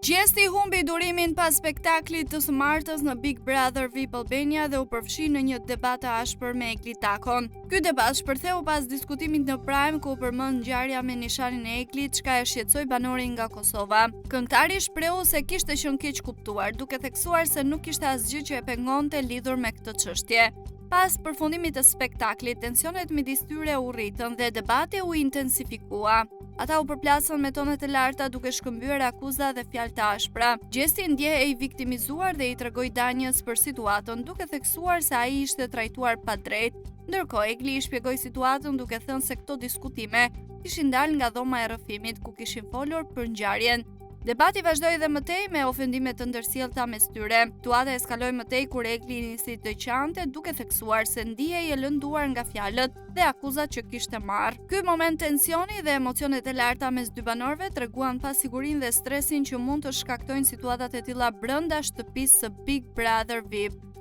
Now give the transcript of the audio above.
Gjesti humbi durimin pas spektaklit të së martës në Big Brother VIP Albania dhe u përfshi në një debat të ashpër me Egli Takon. Ky debat shpërtheu pas diskutimit në Prime ku u përmend ngjarja me nishanin e Eglit, çka e shqetësoi banorin nga Kosova. Këngëtari shprehu se kishte qenë keq kuptuar, duke theksuar se nuk kishte asgjë që e pengonte lidhur me këtë çështje. Pas përfundimit të spektaklit, tensionet midis tyre u rritën dhe debati u intensifikua. Ata u përplasën me tone të larta duke shkëmbyer akuza dhe fjalë të ashpra. Gjesti ndjeh e i viktimizuar dhe i tregoi Danjës për situatën, duke theksuar se ai ishte trajtuar padrejt. Ndërkohë Egli i shpjegoi situatën duke thënë se këto diskutime kishin dalë nga dhoma e rrëfimit ku kishin folur për ngjarjen. Debati vazhdoi dhe mëtej me ofendime të ndërsjellta mes tyre. Situata eskaloi mëtej kur Egli nisi të qante duke theksuar se ndihej e lënduar nga fjalët dhe akuzat që kishte marrë. Ky moment tensioni dhe emocionet e larta mes dy banorëve treguan pasigurinë dhe stresin që mund të shkaktojnë situatat e tilla brenda shtëpisë së Big Brother VIP.